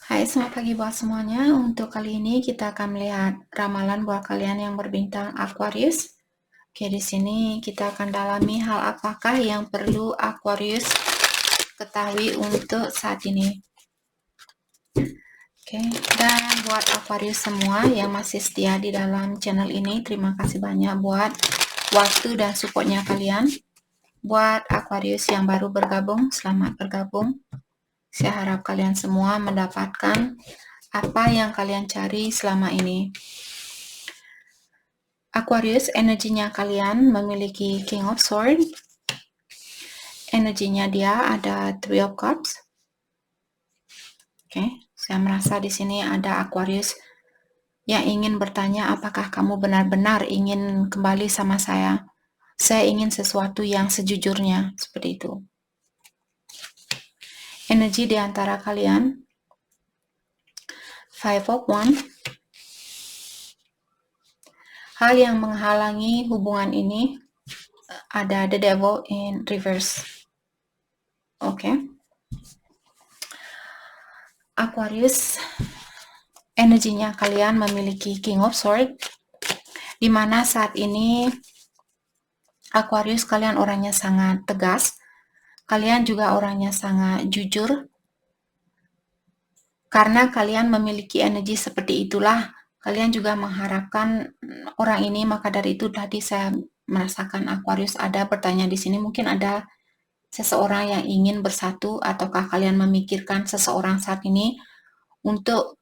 Hai, selamat pagi buat semuanya. Untuk kali ini kita akan melihat ramalan buat kalian yang berbintang Aquarius. Oke, di sini kita akan dalami hal apakah yang perlu Aquarius ketahui untuk saat ini. Oke, dan buat Aquarius semua yang masih setia di dalam channel ini, terima kasih banyak buat waktu dan supportnya kalian. Buat Aquarius yang baru bergabung, selamat bergabung. Saya harap kalian semua mendapatkan apa yang kalian cari selama ini. Aquarius, energinya kalian memiliki King of Swords. Energinya dia ada Three of Cups. Oke, saya merasa di sini ada Aquarius yang ingin bertanya apakah kamu benar-benar ingin kembali sama saya. Saya ingin sesuatu yang sejujurnya, seperti itu. Energi di antara kalian. Five of Wands. Hal yang menghalangi hubungan ini ada the devil in reverse. Oke. Aquarius, energinya kalian memiliki King of Swords, di mana saat ini Aquarius kalian orangnya sangat tegas, kalian juga orangnya sangat jujur, karena kalian memiliki energi seperti itulah, kalian juga mengharapkan orang ini, maka dari itu tadi saya merasakan Aquarius ada bertanya di sini, mungkin ada seseorang yang ingin bersatu, ataukah kalian memikirkan seseorang saat ini untuk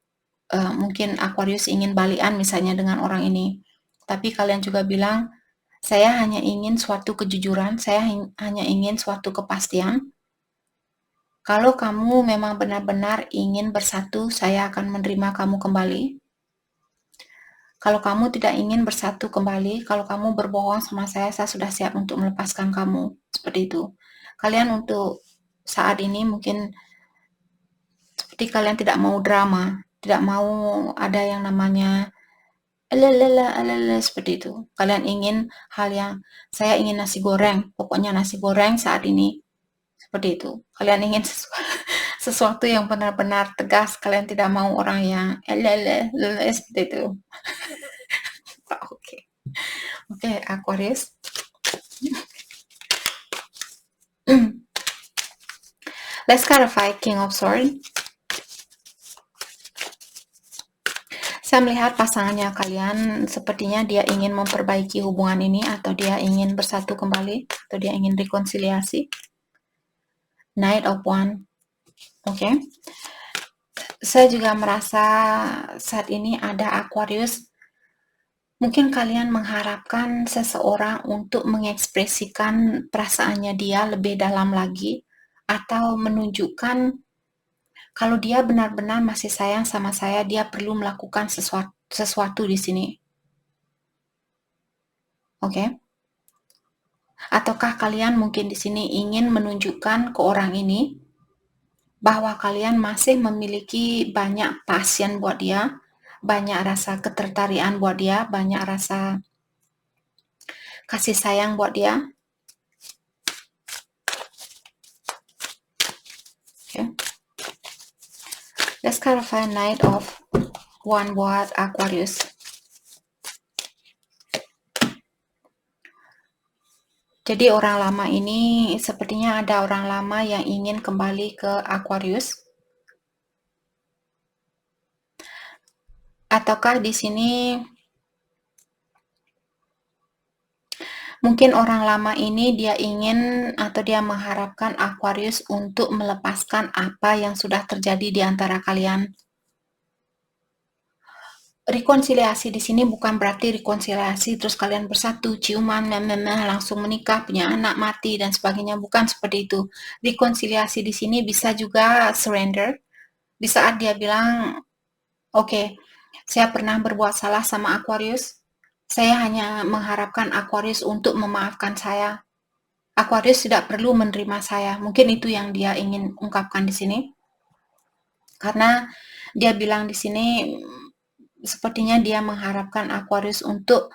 mungkin Aquarius ingin balikan misalnya dengan orang ini, tapi kalian juga bilang, saya hanya ingin suatu kejujuran, saya hanya ingin suatu kepastian. Kalau kamu memang benar-benar ingin bersatu, saya akan menerima kamu kembali. Kalau kamu tidak ingin bersatu kembali, kalau kamu berbohong sama saya sudah siap untuk melepaskan kamu. Seperti itu. Kalian untuk saat ini mungkin seperti kalian tidak mau drama, tidak mau ada yang namanya seperti itu. Kalian ingin hal yang, saya ingin nasi goreng, pokoknya nasi goreng saat ini. Seperti itu. Kalian ingin sesuatu yang benar-benar tegas, kalian tidak mau orang yang seperti itu. Oke, Aquarius. Let's clarify King of Swords. Saya melihat pasangannya kalian sepertinya dia ingin memperbaiki hubungan ini, atau dia ingin bersatu kembali, atau dia ingin rekonsiliasi. Knight of Wands. Oke. Saya juga merasa saat ini ada Aquarius. Mungkin kalian mengharapkan seseorang untuk mengekspresikan perasaannya dia lebih dalam lagi, atau menunjukkan kalau dia benar-benar masih sayang sama saya, dia perlu melakukan sesuatu di sini. Oke? Ataukah kalian mungkin di sini ingin menunjukkan ke orang ini bahwa kalian masih memiliki banyak passion buat dia, banyak rasa ketertarikan buat dia, banyak rasa kasih sayang buat dia. Okay. Let's clarify Knight of Wands buat Aquarius. Jadi orang lama ini, sepertinya ada orang lama yang ingin kembali ke Aquarius. Ataukah di sini mungkin orang lama ini dia ingin atau dia mengharapkan Aquarius untuk melepaskan apa yang sudah terjadi di antara kalian. Rekonsiliasi di sini bukan berarti rekonsiliasi terus kalian bersatu, ciuman, langsung menikah, punya anak, mati dan sebagainya, bukan seperti itu. Rekonsiliasi di sini bisa juga surrender. Di saat dia bilang, oke, saya pernah berbuat salah sama Aquarius. Saya hanya mengharapkan Aquarius untuk memaafkan saya. Aquarius tidak perlu menerima saya. Mungkin itu yang dia ingin ungkapkan di sini. Karena dia bilang di sini sepertinya dia mengharapkan Aquarius untuk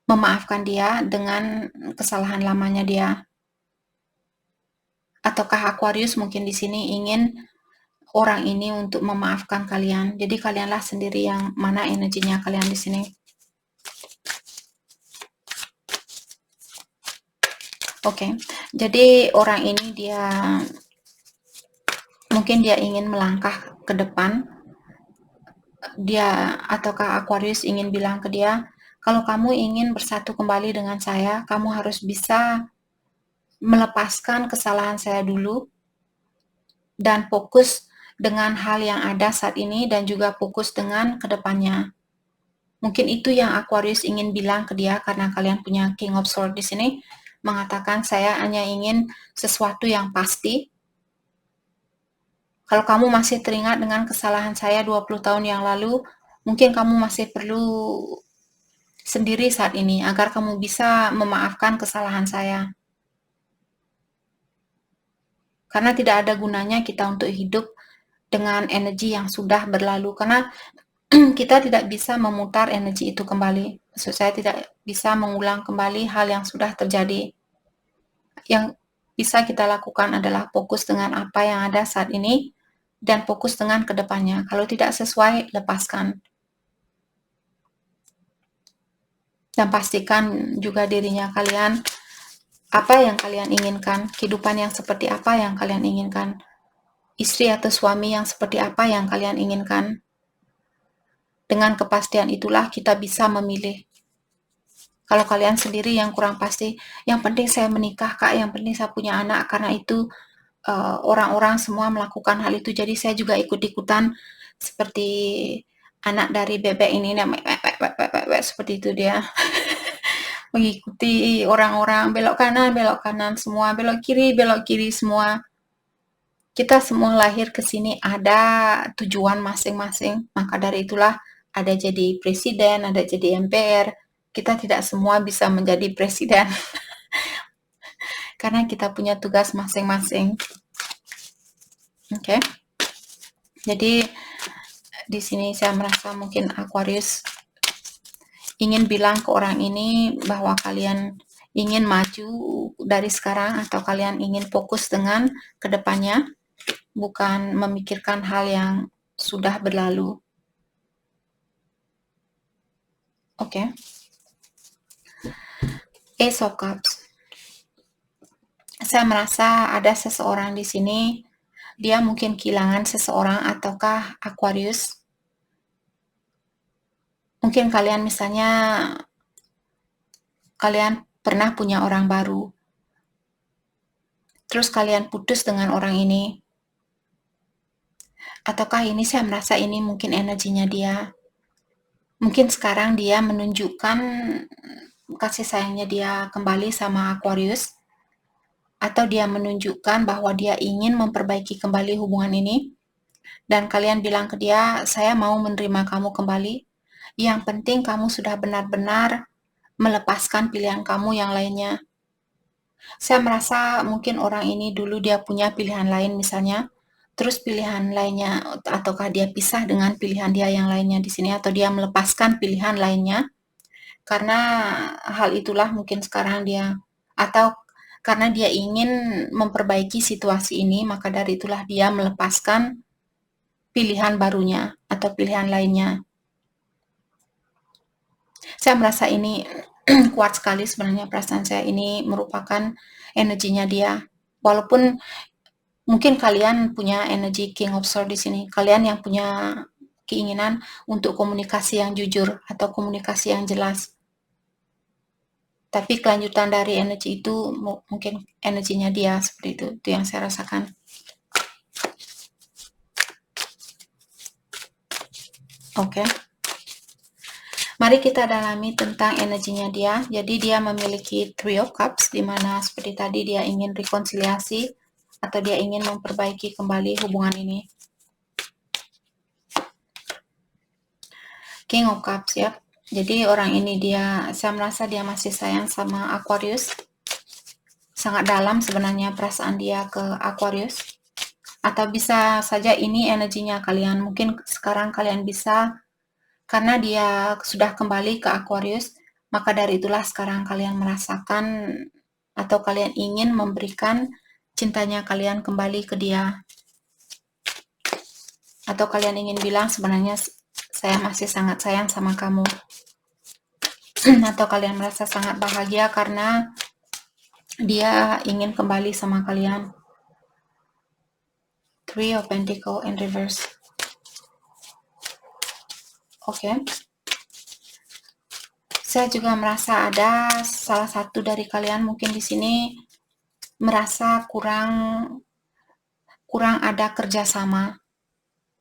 memaafkan dia dengan kesalahan lamanya dia. Ataukah Aquarius mungkin di sini ingin orang ini untuk memaafkan kalian. Jadi kalianlah sendiri yang mana energinya kalian di sini. Oke, jadi orang ini mungkin dia ingin melangkah ke depan. Dia ataukah Aquarius ingin bilang ke dia, kalau kamu ingin bersatu kembali dengan saya, kamu harus bisa melepaskan kesalahan saya dulu dan fokus dengan hal yang ada saat ini dan juga fokus dengan kedepannya. Mungkin itu yang Aquarius ingin bilang ke dia karena kalian punya King of Swords di sini, mengatakan saya hanya ingin sesuatu yang pasti. Kalau kamu masih teringat dengan kesalahan saya 20 tahun yang lalu, mungkin kamu masih perlu sendiri saat ini agar kamu bisa memaafkan kesalahan saya. Karena tidak ada gunanya kita untuk hidup dengan energi yang sudah berlalu, karena kita tidak bisa memutar energi itu kembali. Maksud saya tidak bisa mengulang kembali hal yang sudah terjadi. Yang bisa kita lakukan adalah fokus dengan apa yang ada saat ini dan fokus dengan kedepannya. Kalau tidak sesuai, lepaskan. Dan pastikan juga dirinya kalian apa yang kalian inginkan, kehidupan yang seperti apa yang kalian inginkan, istri atau suami yang seperti apa yang kalian inginkan. Dengan kepastian itulah kita bisa memilih. Kalau kalian sendiri yang kurang pasti, yang penting saya menikah kak, yang penting saya punya anak, karena itu orang-orang semua melakukan hal itu, jadi saya juga ikut-ikutan seperti anak dari bebek ini, seperti itu dia. Mengikuti orang-orang, belok kanan semua, belok kiri semua. Kita semua lahir ke sini ada tujuan masing-masing, maka dari itulah ada jadi presiden, ada jadi MPR. Kita tidak semua bisa menjadi presiden karena kita punya tugas masing-masing. Oke. Jadi di sini saya merasa mungkin Aquarius ingin bilang ke orang ini bahwa kalian ingin maju dari sekarang atau kalian ingin fokus dengan kedepannya, bukan memikirkan hal yang sudah berlalu. Oke. Ace of Cups. Saya merasa ada seseorang di sini, dia mungkin kehilangan seseorang ataukah Aquarius. Mungkin kalian misalnya, kalian pernah punya orang baru, terus kalian putus dengan orang ini. Ataukah ini saya merasa ini mungkin energinya dia. Mungkin sekarang dia menunjukkan kasih sayangnya dia kembali sama Aquarius, atau dia menunjukkan bahwa dia ingin memperbaiki kembali hubungan ini, dan kalian bilang ke dia, saya mau menerima kamu kembali, yang penting kamu sudah benar-benar melepaskan pilihan kamu yang lainnya. Saya merasa mungkin orang ini dulu dia punya pilihan lain misalnya, terus pilihan lainnya, ataukah dia pisah dengan pilihan dia yang lainnya di sini, atau dia melepaskan pilihan lainnya, karena hal itulah mungkin sekarang dia, atau karena dia ingin memperbaiki situasi ini, maka dari itulah dia melepaskan pilihan barunya atau pilihan lainnya. Saya merasa ini kuat sekali sebenarnya, perasaan saya ini merupakan energinya dia. Walaupun mungkin kalian punya energi King of Swords di sini, kalian yang punya keinginan untuk komunikasi yang jujur atau komunikasi yang jelas. Tapi kelanjutan dari energi itu mungkin energinya dia seperti itu yang saya rasakan. Oke. Mari kita dalami tentang energinya dia. Jadi dia memiliki Three of Cups, di mana seperti tadi dia ingin rekonsiliasi atau dia ingin memperbaiki kembali hubungan ini. King of Cups ya. Jadi orang ini saya merasa dia masih sayang sama Aquarius. Sangat dalam sebenarnya perasaan dia ke Aquarius. Atau bisa saja ini energinya kalian. Mungkin sekarang kalian bisa, karena dia sudah kembali ke Aquarius, maka dari itulah sekarang kalian merasakan atau kalian ingin memberikan cintanya kalian kembali ke dia. Atau kalian ingin bilang sebenarnya saya masih sangat sayang sama kamu. Atau kalian merasa sangat bahagia karena dia ingin kembali sama kalian. Three of Pentacles in reverse. Oke. Saya juga merasa ada salah satu dari kalian mungkin di sini merasa kurang ada kerjasama.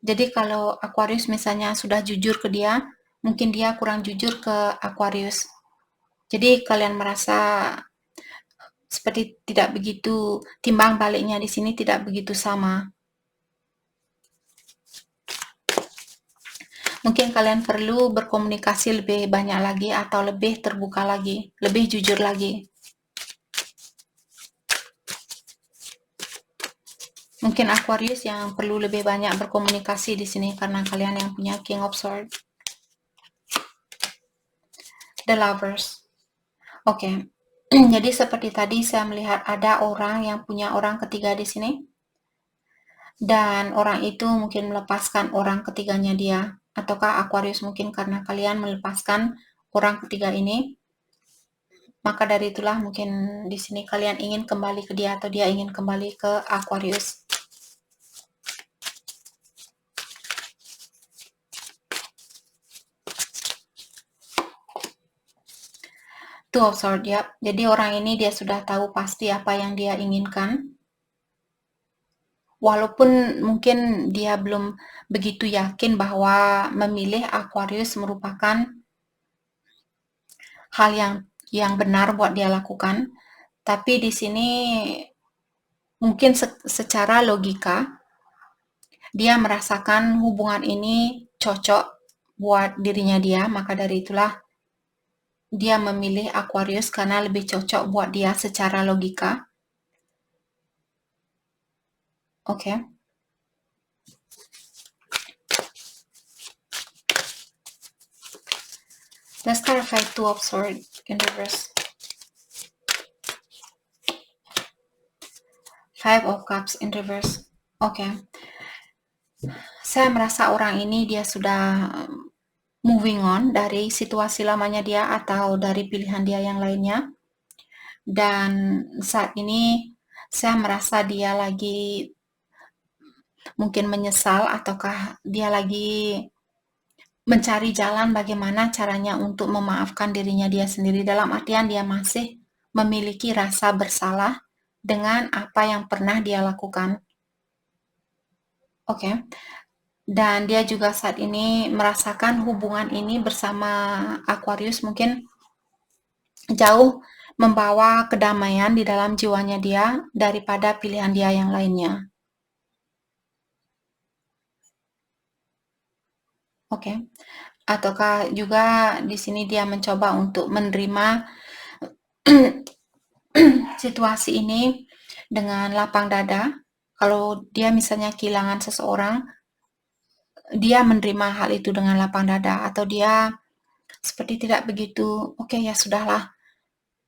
Jadi kalau Aquarius misalnya sudah jujur ke dia, mungkin dia kurang jujur ke Aquarius. Jadi kalian merasa seperti tidak begitu, timbang baliknya di sini tidak begitu sama. Mungkin kalian perlu berkomunikasi lebih banyak lagi atau lebih terbuka lagi, lebih jujur lagi. Mungkin Aquarius yang perlu lebih banyak berkomunikasi di sini karena kalian yang punya King of Swords. The Lovers. Oke. Jadi seperti tadi saya melihat ada orang yang punya orang ketiga di sini. Dan orang itu mungkin melepaskan orang ketiganya dia. Ataukah Aquarius mungkin karena kalian melepaskan orang ketiga ini. Maka dari itulah mungkin di sini kalian ingin kembali ke dia atau dia ingin kembali ke Aquarius. Two of Swords, ya. Jadi orang ini dia sudah tahu pasti apa yang dia inginkan. Walaupun mungkin dia belum begitu yakin bahwa memilih Aquarius merupakan hal yang benar buat dia lakukan, tapi di sini mungkin secara logika dia merasakan hubungan ini cocok buat dirinya dia, maka dari itulah dia memilih Aquarius karena lebih cocok buat dia secara logika. Oke. Let's clarify Two of Swords in reverse. Five of Cups in reverse. Oke. Saya merasa orang ini dia sudah moving on dari situasi lamanya dia atau dari pilihan dia yang lainnya. Dan saat ini saya merasa dia lagi mungkin menyesal ataukah dia lagi mencari jalan bagaimana caranya untuk memaafkan dirinya dia sendiri, dalam artian dia masih memiliki rasa bersalah dengan apa yang pernah dia lakukan. Oke. Dan dia juga saat ini merasakan hubungan ini bersama Aquarius mungkin jauh membawa kedamaian di dalam jiwanya dia daripada pilihan dia yang lainnya. Oke. Ataukah juga di sini dia mencoba untuk menerima situasi ini dengan lapang dada. Kalau dia misalnya kehilangan seseorang, dia menerima hal itu dengan lapang dada, atau dia seperti tidak begitu, oke, ya sudahlah,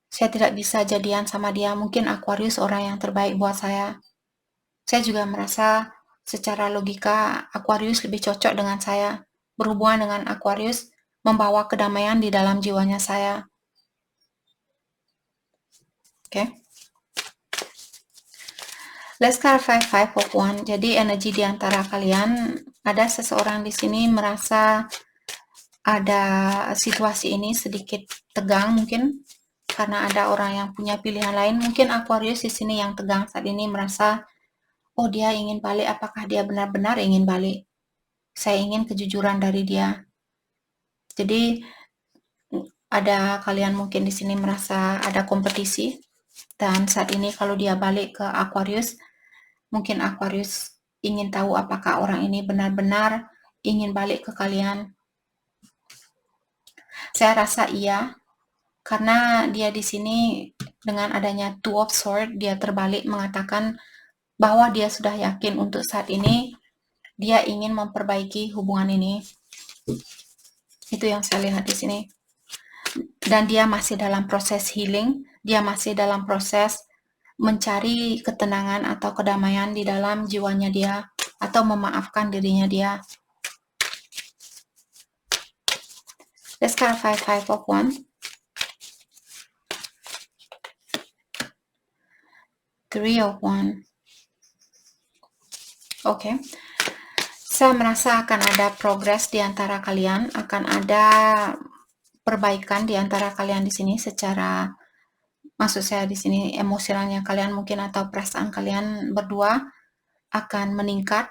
saya tidak bisa jadian sama dia, mungkin Aquarius orang yang terbaik buat saya. Saya juga merasa secara logika Aquarius lebih cocok dengan saya. Berhubungan dengan Aquarius membawa kedamaian di dalam jiwanya saya. Oke. Let's clarify Five of Wands. Jadi energi di antara kalian, ada seseorang di sini merasa ada situasi ini sedikit tegang mungkin karena ada orang yang punya pilihan lain. Mungkin Aquarius di sini yang tegang saat ini merasa, oh dia ingin balik, apakah dia benar-benar ingin balik? Saya ingin kejujuran dari dia. Jadi ada kalian mungkin di sini merasa ada kompetisi, dan saat ini kalau dia balik ke Aquarius, mungkin Aquarius ingin tahu apakah orang ini benar-benar ingin balik ke kalian. Saya rasa iya, karena dia di sini dengan adanya Two of Swords, dia terbalik mengatakan bahwa dia sudah yakin untuk saat ini dia ingin memperbaiki hubungan ini. Itu yang saya lihat di sini. Dan dia masih dalam proses healing, dia masih dalam proses mencari ketenangan atau kedamaian di dalam jiwanya dia. atau memaafkan dirinya dia. Let's card Five of Wands. Three of Wands. Oke. Saya merasa akan ada progres di antara kalian, akan ada perbaikan di antara kalian di sini secara, maksud saya di sini emosionalnya kalian mungkin atau perasaan kalian berdua akan meningkat.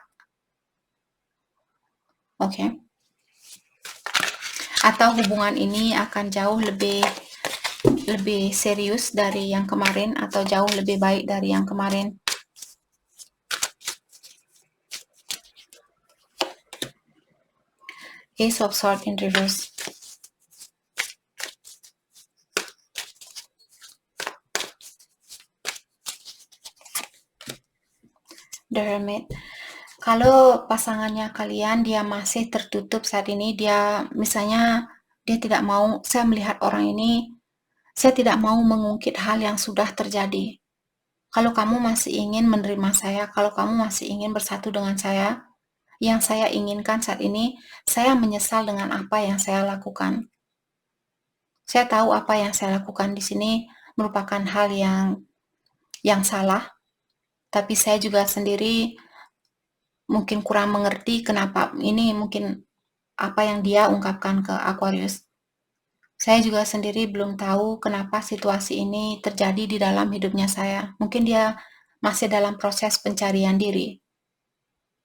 Oke. Atau hubungan ini akan jauh lebih serius dari yang kemarin atau jauh lebih baik dari yang kemarin. Ace of Swords in reverse. The Hermit. Kalau pasangannya kalian dia masih tertutup saat ini, dia misalnya dia tidak mau, saya melihat orang ini, saya tidak mau mengungkit hal yang sudah terjadi. Kalau kamu masih ingin menerima saya, kalau kamu masih ingin bersatu dengan saya, yang saya inginkan saat ini, saya menyesal dengan apa yang saya lakukan. Saya tahu apa yang saya lakukan di sini merupakan hal yang salah, tapi saya juga sendiri mungkin kurang mengerti kenapa ini mungkin apa yang dia ungkapkan ke Aquarius. Saya juga sendiri belum tahu kenapa situasi ini terjadi di dalam hidupnya saya. Mungkin dia masih dalam proses pencarian diri.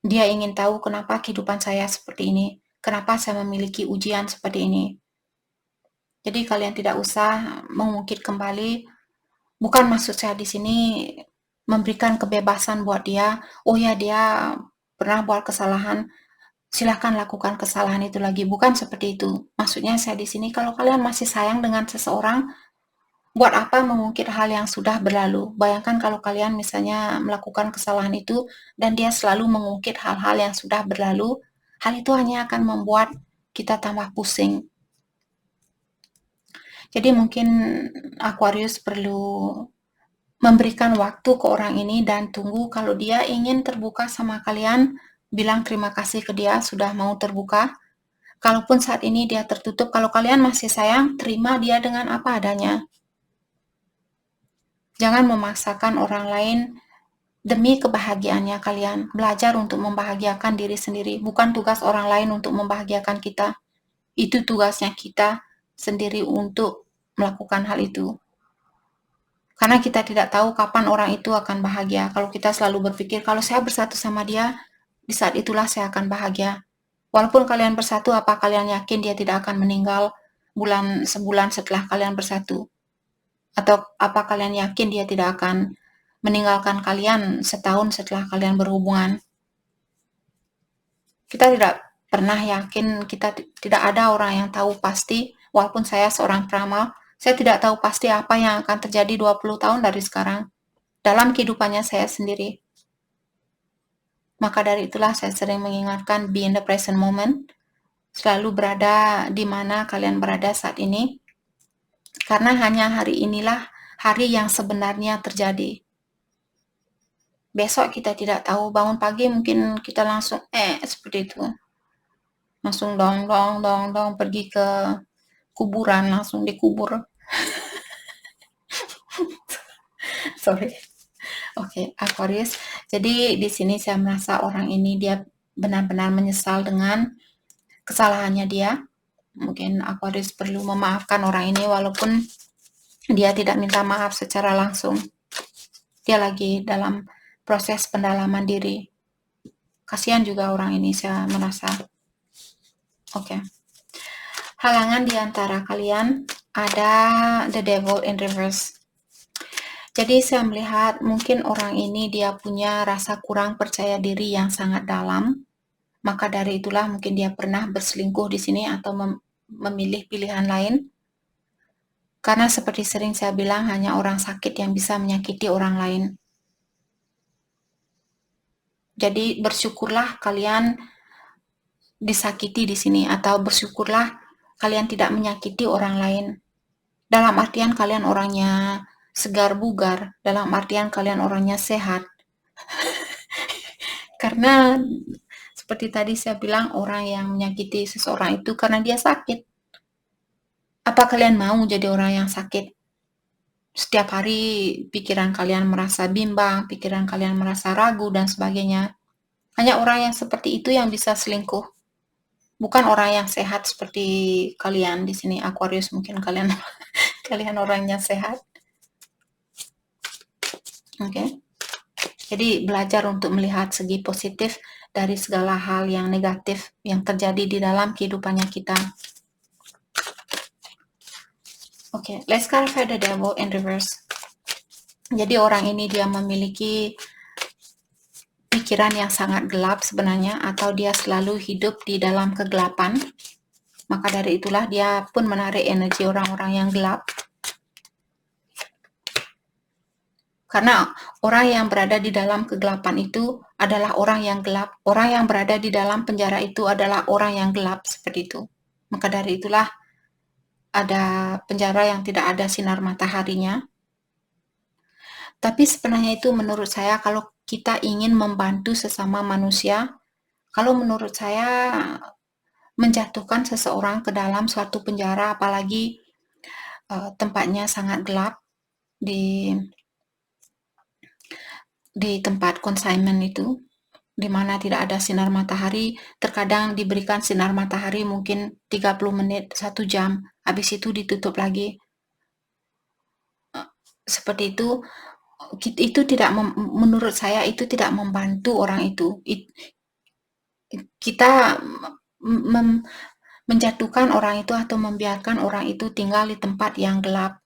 Dia ingin tahu kenapa kehidupan saya seperti ini, kenapa saya memiliki ujian seperti ini. Jadi kalian tidak usah mengungkit kembali. Bukan maksud saya di sini memberikan kebebasan buat dia. Oh ya, dia pernah buat kesalahan, silahkan lakukan kesalahan itu lagi. Bukan seperti itu. Maksudnya saya di sini kalau kalian masih sayang dengan seseorang, buat apa mengungkit hal yang sudah berlalu? Bayangkan kalau kalian misalnya melakukan kesalahan itu dan dia selalu mengungkit hal-hal yang sudah berlalu, hal itu hanya akan membuat kita tambah pusing. Jadi mungkin Aquarius perlu memberikan waktu ke orang ini dan tunggu kalau dia ingin terbuka sama kalian, bilang terima kasih ke dia sudah mau terbuka. Kalaupun saat ini dia tertutup, kalau kalian masih sayang, terima dia dengan apa adanya. Jangan memaksakan orang lain demi kebahagiaannya kalian. Belajar untuk membahagiakan diri sendiri. Bukan tugas orang lain untuk membahagiakan kita. Itu tugasnya kita sendiri untuk melakukan hal itu. Karena kita tidak tahu kapan orang itu akan bahagia. Kalau kita selalu berpikir, kalau saya bersatu sama dia, di saat itulah saya akan bahagia. Walaupun kalian bersatu, apa kalian yakin dia tidak akan meninggal sebulan setelah kalian bersatu? Atau apa kalian yakin dia tidak akan meninggalkan kalian setahun setelah kalian berhubungan? Kita tidak pernah yakin, kita tidak ada orang yang tahu pasti, walaupun saya seorang peramal, saya tidak tahu pasti apa yang akan terjadi 20 tahun dari sekarang dalam kehidupannya saya sendiri. Maka dari itulah saya sering mengingatkan be in the present moment, selalu berada di mana kalian berada saat ini, karena hanya hari inilah hari yang sebenarnya terjadi. Besok kita tidak tahu, bangun pagi mungkin kita langsung seperti itu. Langsung dong pergi ke kuburan, langsung dikubur. Sorry. Oke, Aquarius. Jadi di sini saya merasa orang ini dia benar-benar menyesal dengan kesalahannya dia. Mungkin Aquarius perlu memaafkan orang ini walaupun dia tidak minta maaf secara langsung. Dia lagi dalam proses pendalaman diri. Kasihan juga orang ini, saya merasa. Oke. Halangan di antara kalian ada the devil in reverse. Jadi saya melihat mungkin orang ini dia punya rasa kurang percaya diri yang sangat dalam. Maka dari itulah mungkin dia pernah berselingkuh di sini atau memilih pilihan lain. Karena seperti sering saya bilang, hanya orang sakit yang bisa menyakiti orang lain. Jadi bersyukurlah kalian disakiti di sini, atau bersyukurlah kalian tidak menyakiti orang lain. Dalam artian kalian orangnya segar bugar, dalam artian kalian orangnya sehat. Karena seperti tadi saya bilang, orang yang menyakiti seseorang itu karena dia sakit. Apa kalian mau jadi orang yang sakit? Setiap hari pikiran kalian merasa bimbang, pikiran kalian merasa ragu dan sebagainya. Hanya orang yang seperti itu yang bisa selingkuh. Bukan orang yang sehat seperti kalian di sini Aquarius, mungkin kalian kalian orangnya sehat. Oke. Jadi belajar untuk melihat segi positif dari segala hal yang negatif yang terjadi di dalam kehidupannya kita. Oke, let's clarify the devil in reverse. Jadi orang ini dia memiliki pikiran yang sangat gelap sebenarnya, atau dia selalu hidup di dalam kegelapan. Maka dari itulah dia pun menarik energi orang-orang yang gelap. Karena orang yang berada di dalam kegelapan itu adalah orang yang gelap. Orang yang berada di dalam penjara itu adalah orang yang gelap, seperti itu. Maka dari itulah ada penjara yang tidak ada sinar mataharinya. Tapi sebenarnya itu menurut saya, kalau kita ingin membantu sesama manusia, kalau menurut saya menjatuhkan seseorang ke dalam suatu penjara, apalagi tempatnya sangat gelap, di tempat consignment itu, di mana tidak ada sinar matahari, terkadang diberikan sinar matahari mungkin 30 menit, 1 jam, habis itu ditutup lagi. Seperti itu tidak, menurut saya itu tidak membantu orang itu. Kita menjatuhkan orang itu atau membiarkan orang itu tinggal di tempat yang gelap.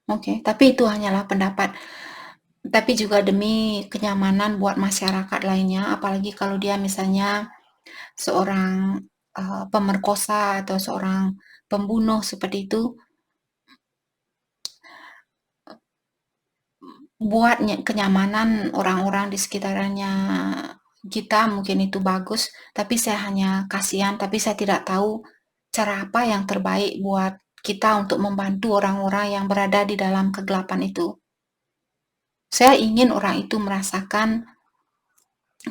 Oke, tapi itu hanyalah pendapat. Tapi juga demi kenyamanan buat masyarakat lainnya, apalagi kalau dia misalnya seorang pemerkosa atau seorang pembunuh seperti itu, buat kenyamanan orang-orang di sekitarnya kita mungkin itu bagus, tapi saya hanya kasihan, tapi saya tidak tahu cara apa yang terbaik buat kita untuk membantu orang-orang yang berada di dalam kegelapan itu. Saya ingin orang itu merasakan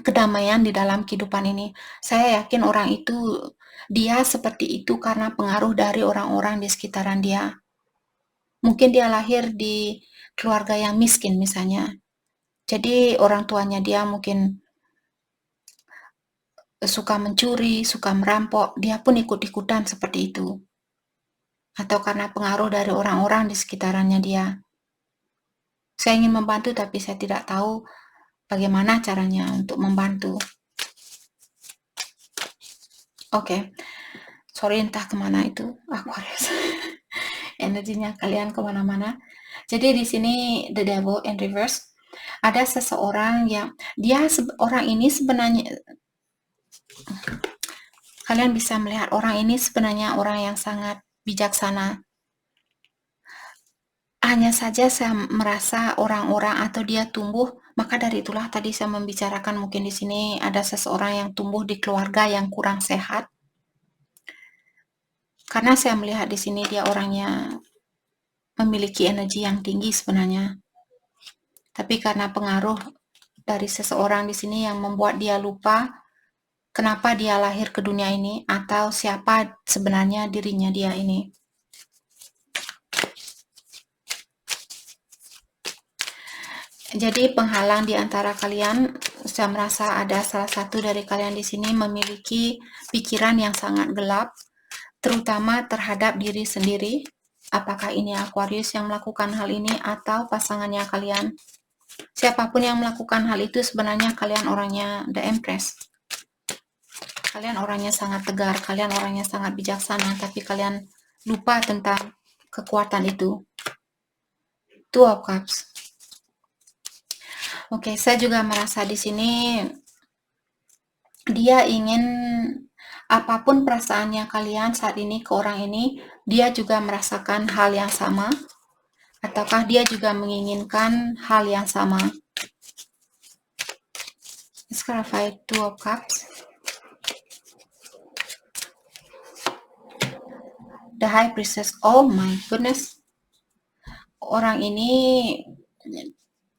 kedamaian di dalam kehidupan ini. Saya yakin orang itu, dia seperti itu karena pengaruh dari orang-orang di sekitaran dia. Mungkin dia lahir di keluarga yang miskin misalnya. Jadi orang tuanya dia mungkin suka mencuri, suka merampok, dia pun ikut-ikutan seperti itu. Atau karena pengaruh dari orang-orang di sekitarannya dia. Saya ingin membantu tapi saya tidak tahu bagaimana caranya untuk membantu. Oke. Sorry entah kemana itu Aquarius. Energinya kalian kemana-mana. Jadi di sini the devil in reverse. Ada seseorang yang orang ini sebenarnya, kalian bisa melihat orang ini sebenarnya orang yang sangat bijaksana. Hanya saja saya merasa orang-orang atau dia tumbuh, maka dari itulah tadi saya membicarakan mungkin di sini ada seseorang yang tumbuh di keluarga yang kurang sehat. Karena saya melihat di sini dia orangnya memiliki energi yang tinggi sebenarnya. Tapi karena pengaruh dari seseorang di sini yang membuat dia lupa kenapa dia lahir ke dunia ini atau siapa sebenarnya dirinya dia ini. Jadi penghalang di antara kalian, saya merasa ada salah satu dari kalian di sini memiliki pikiran yang sangat gelap, terutama terhadap diri sendiri. Apakah ini Aquarius yang melakukan hal ini atau pasangannya kalian? Siapapun yang melakukan hal itu, sebenarnya kalian orangnya the Empress. Kalian orangnya sangat tegar, kalian orangnya sangat bijaksana, tapi kalian lupa tentang kekuatan itu. Two of Cups. Oke, saya juga merasa di sini dia ingin apapun perasaannya kalian saat ini ke orang ini, dia juga merasakan hal yang sama, ataukah dia juga menginginkan hal yang sama. Let's clarify Two of Cups. The High Priestess. Oh my goodness. Orang ini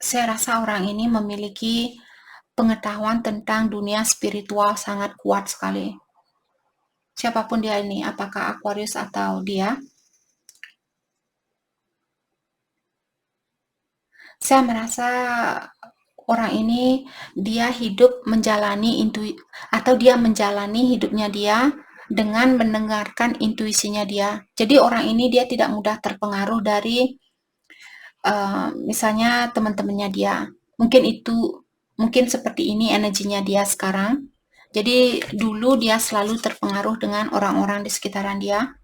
Saya rasa orang ini memiliki pengetahuan tentang dunia spiritual sangat kuat sekali. Siapapun dia ini, apakah Aquarius atau dia, saya merasa orang ini dia hidup menjalani atau dia menjalani hidupnya dia dengan mendengarkan intuisinya dia. Jadi orang ini dia tidak mudah terpengaruh dari misalnya teman-temannya dia. Mungkin seperti ini energinya dia sekarang. Jadi dulu dia selalu terpengaruh dengan orang-orang di sekitaran dia.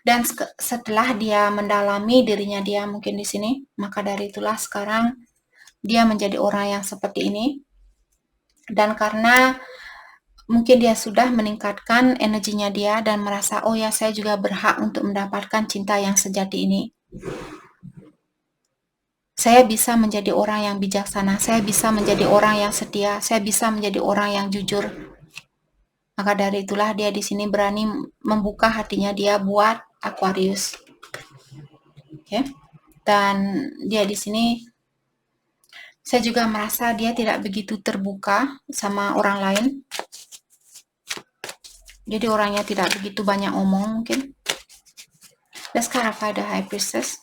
Dan setelah dia mendalami dirinya dia mungkin di sini, maka dari itulah sekarang dia menjadi orang yang seperti ini. Dan karena mungkin dia sudah meningkatkan energinya dia dan merasa, oh ya saya juga berhak untuk mendapatkan cinta yang sejati ini. Saya bisa menjadi orang yang bijaksana, saya bisa menjadi orang yang setia, saya bisa menjadi orang yang jujur. Maka dari itulah dia di sini berani membuka hatinya dia buat Aquarius. Oke. Dan dia di sini saya juga merasa dia tidak begitu terbuka sama orang lain. Jadi orangnya tidak begitu banyak omong mungkin. Dan sekarang pada High Priestess.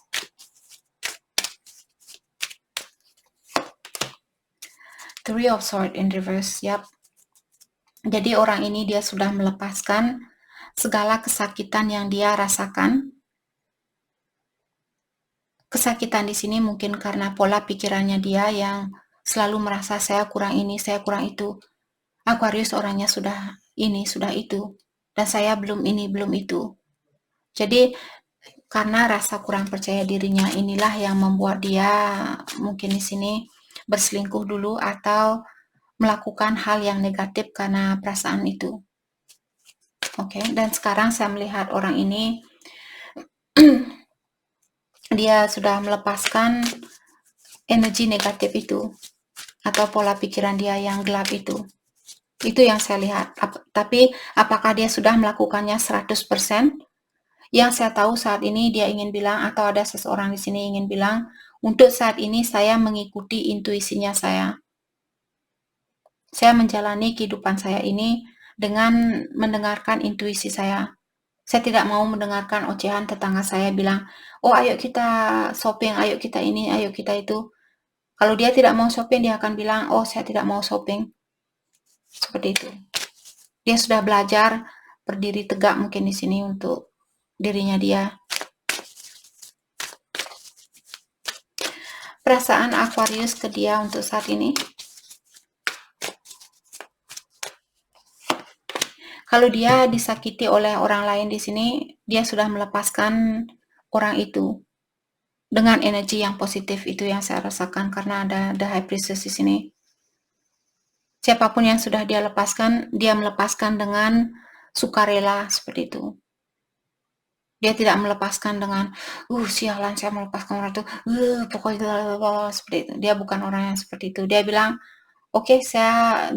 Three of Swords in reverse. Yap. Jadi orang ini dia sudah melepaskan segala kesakitan yang dia rasakan. Kesakitan di sini mungkin karena pola pikirannya dia yang selalu merasa saya kurang ini, saya kurang itu. Aquarius orangnya sudah ini, sudah itu. Dan saya belum ini, belum itu. Jadi karena rasa kurang percaya dirinya inilah yang membuat dia mungkin di sini berselingkuh dulu atau melakukan hal yang negatif karena perasaan itu. Oke, dan sekarang saya melihat orang ini dia sudah melepaskan energi negatif itu atau pola pikiran dia yang gelap itu. Itu yang saya lihat. Tapi apakah dia sudah melakukannya 100%? Yang saya tahu saat ini dia ingin bilang atau ada seseorang di sini ingin bilang, untuk saat ini saya mengikuti intuisinya saya. Saya menjalani kehidupan saya ini dengan mendengarkan intuisi saya. Saya tidak mau mendengarkan ocehan tetangga saya bilang, oh ayo kita shopping, ayo kita ini, ayo kita itu. Kalau dia tidak mau shopping, dia akan bilang, oh saya tidak mau shopping. Seperti itu. Dia sudah belajar berdiri tegak mungkin di sini untuk dirinya dia. Perasaan Aquarius ke dia untuk saat ini. Kalau dia disakiti oleh orang lain di sini, dia sudah melepaskan orang itu dengan energi yang positif. Itu yang saya rasakan karena ada The High Priestess di sini. Siapapun yang sudah dia lepaskan, dia melepaskan dengan sukarela seperti itu. Dia tidak melepaskan dengan, sialan saya melepaskan orang itu, pokoknya seperti itu. Dia bukan orang yang seperti itu. Dia bilang, oke,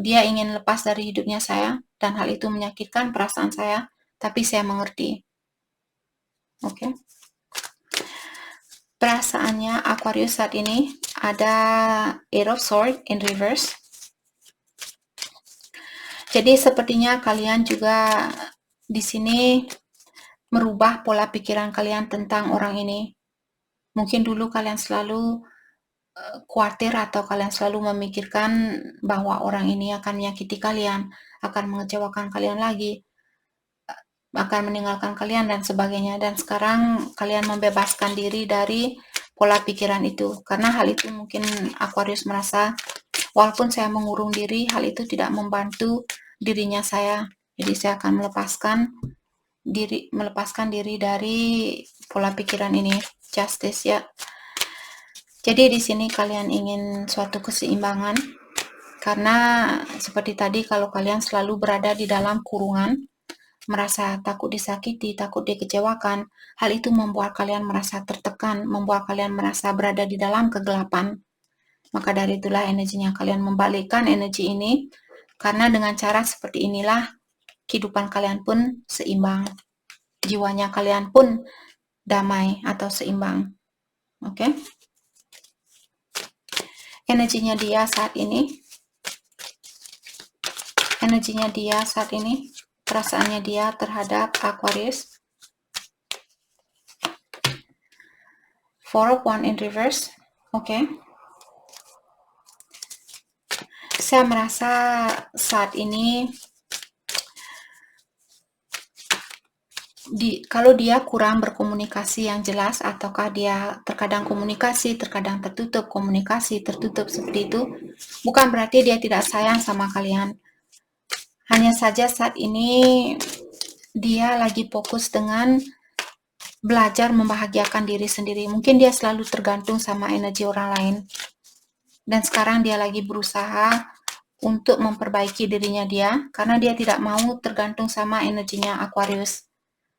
dia ingin lepas dari hidupnya saya, dan hal itu menyakitkan perasaan saya, tapi saya mengerti. Oke. Perasaannya Aquarius saat ini ada Eight of Swords in reverse. Jadi sepertinya kalian juga di sini merubah pola pikiran kalian tentang orang ini. Mungkin dulu kalian selalu khawatir atau kalian selalu memikirkan bahwa orang ini akan menyakiti kalian, akan mengecewakan kalian lagi, akan meninggalkan kalian dan sebagainya. Dan sekarang kalian membebaskan diri dari pola pikiran itu. Karena hal itu mungkin Aquarius merasa, walaupun saya mengurung diri, hal itu tidak membantu dirinya saya. Jadi saya akan melepaskan diri dari pola pikiran ini. Justice ya. Jadi di sini kalian ingin suatu keseimbangan, karena seperti tadi kalau kalian selalu berada di dalam kurungan, merasa takut disakiti, takut dikecewakan, hal itu membuat kalian merasa tertekan, membuat kalian merasa berada di dalam kegelapan. Maka dari itulah energinya kalian membalikkan energi ini, karena dengan cara seperti inilah kehidupan kalian pun seimbang, jiwanya kalian pun damai atau seimbang. Oke? energinya dia saat ini, perasaannya dia terhadap Aquarius. Four of Wands in reverse. Oke. Saya merasa saat ini kalau dia kurang berkomunikasi yang jelas, ataukah dia terkadang komunikasi, terkadang tertutup, komunikasi, tertutup seperti itu, bukan berarti dia tidak sayang sama kalian. Hanya saja saat ini dia lagi fokus dengan belajar membahagiakan diri sendiri. Mungkin dia selalu tergantung sama energi orang lain. Dan sekarang dia lagi berusaha untuk memperbaiki dirinya dia, karena dia tidak mau tergantung sama energinya Aquarius.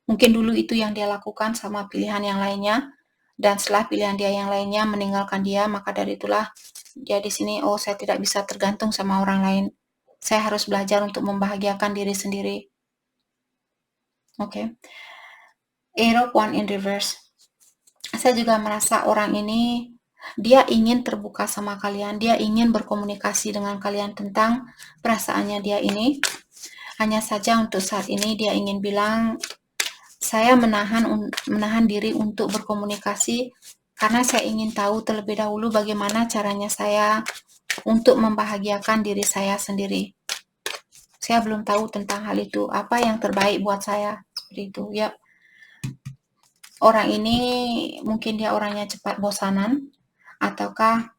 Mungkin dulu itu yang dia lakukan sama pilihan yang lainnya, dan setelah pilihan dia yang lainnya meninggalkan dia, maka dari itulah dia di sini, oh saya tidak bisa tergantung sama orang lain. Saya harus belajar untuk membahagiakan diri sendiri. Oke. Eight of Wands in reverse. Saya juga merasa orang ini dia ingin terbuka sama kalian, dia ingin berkomunikasi dengan kalian tentang perasaannya dia ini. Hanya saja untuk saat ini dia ingin bilang, saya menahan diri untuk berkomunikasi karena saya ingin tahu terlebih dahulu bagaimana caranya saya untuk membahagiakan diri saya sendiri. Saya belum tahu tentang hal itu, apa yang terbaik buat saya, seperti itu. Ya, orang ini mungkin dia orangnya cepat bosanan, ataukah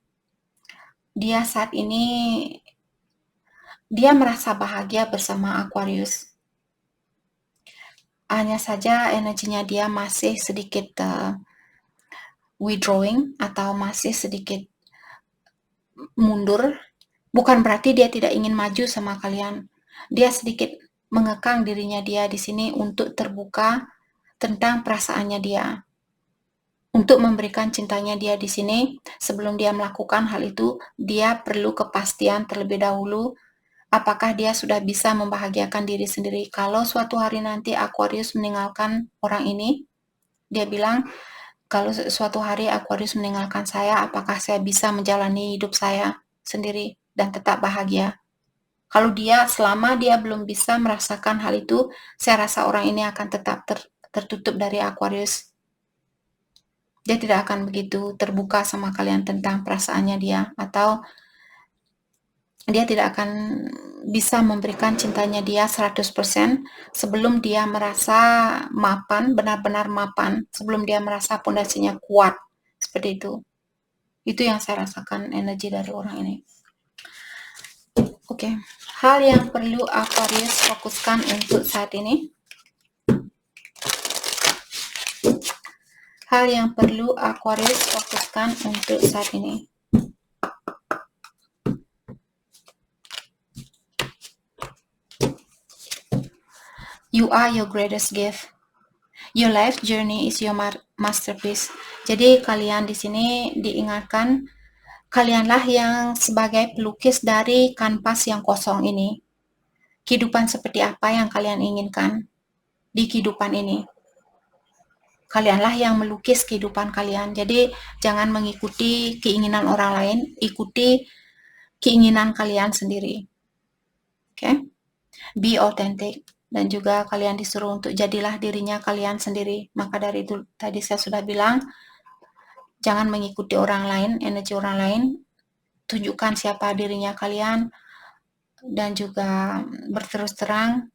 dia saat ini dia merasa bahagia bersama Aquarius. Hanya saja energinya dia masih sedikit withdrawing atau masih sedikit mundur. Bukan berarti dia tidak ingin maju sama kalian. Dia sedikit mengekang dirinya dia di sini untuk terbuka tentang perasaannya dia. Untuk memberikan cintanya dia di sini, sebelum dia melakukan hal itu, dia perlu kepastian terlebih dahulu apakah dia sudah bisa membahagiakan diri sendiri. Kalau suatu hari nanti Aquarius meninggalkan orang ini, dia bilang, kalau suatu hari Aquarius meninggalkan saya, apakah saya bisa menjalani hidup saya sendiri dan tetap bahagia? Kalau selama dia belum bisa merasakan hal itu, saya rasa orang ini akan tetap tertutup dari Aquarius. Dia tidak akan begitu terbuka sama kalian tentang perasaannya dia, atau dia tidak akan bisa memberikan cintanya dia 100% sebelum dia merasa mapan, benar-benar mapan, sebelum dia merasa pondasinya kuat, seperti itu. Itu yang saya rasakan energi dari orang ini. Oke. Hal yang perlu Aquarius fokuskan untuk saat ini. Hal yang perlu Aquarius fokuskan untuk saat ini. You are your greatest gift. Your life journey is your masterpiece. Jadi kalian di sini diingatkan, kalianlah yang sebagai pelukis dari kanvas yang kosong ini. Kehidupan seperti apa yang kalian inginkan di kehidupan ini? Kalianlah yang melukis kehidupan kalian. Jadi jangan mengikuti keinginan orang lain, ikuti keinginan kalian sendiri. Oke? Be authentic. Dan juga kalian disuruh untuk jadilah dirinya kalian sendiri. Maka dari itu tadi saya sudah bilang, jangan mengikuti orang lain, energi orang lain. Tunjukkan siapa dirinya kalian, dan juga berterus terang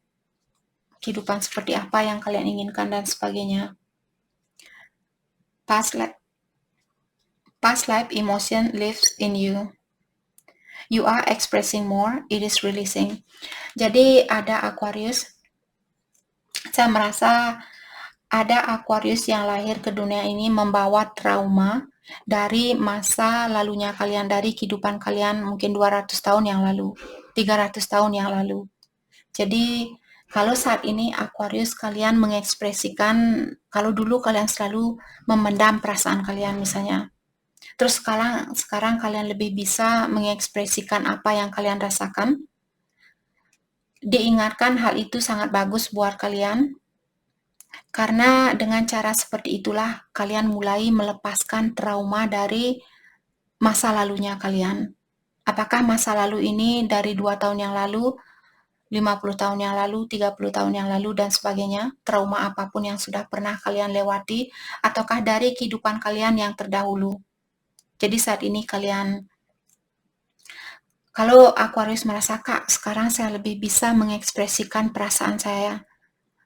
kehidupan seperti apa yang kalian inginkan dan sebagainya. Past life emotion lives in you. You are expressing more, it is releasing. Jadi ada Aquarius, saya merasa ada Aquarius yang lahir ke dunia ini membawa trauma dari masa lalunya kalian, dari kehidupan kalian mungkin 200 tahun yang lalu, 300 tahun yang lalu. Jadi kalau saat ini Aquarius kalian mengekspresikan, kalau dulu kalian selalu memendam perasaan kalian misalnya, terus sekarang kalian lebih bisa mengekspresikan apa yang kalian rasakan. Diingatkan hal itu sangat bagus buat kalian, karena dengan cara seperti itulah kalian mulai melepaskan trauma dari masa lalunya kalian. Apakah masa lalu ini dari 2 tahun yang lalu, 50 tahun yang lalu, 30 tahun yang lalu, dan sebagainya, trauma apapun yang sudah pernah kalian lewati, ataukah dari kehidupan kalian yang terdahulu. Jadi saat ini kalian, kalau Aquarius merasa, Kak, sekarang saya lebih bisa mengekspresikan perasaan saya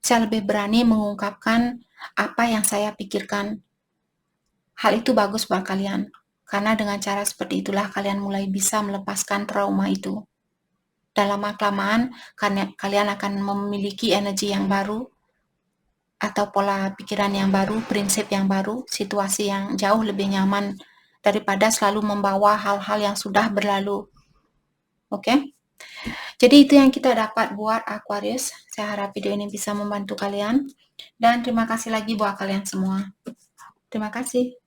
lebih berani mengungkapkan apa yang saya pikirkan. Hal itu bagus buat kalian, karena dengan cara seperti itulah kalian mulai bisa melepaskan trauma itu. Dan lama-kelamaan, kalian akan memiliki energi yang baru, atau pola pikiran yang baru, prinsip yang baru, situasi yang jauh lebih nyaman daripada selalu membawa hal-hal yang sudah berlalu. Oke? Jadi itu yang kita dapat buat Aquarius. Saya harap video ini bisa membantu kalian. Dan terima kasih lagi buat kalian semua. Terima kasih.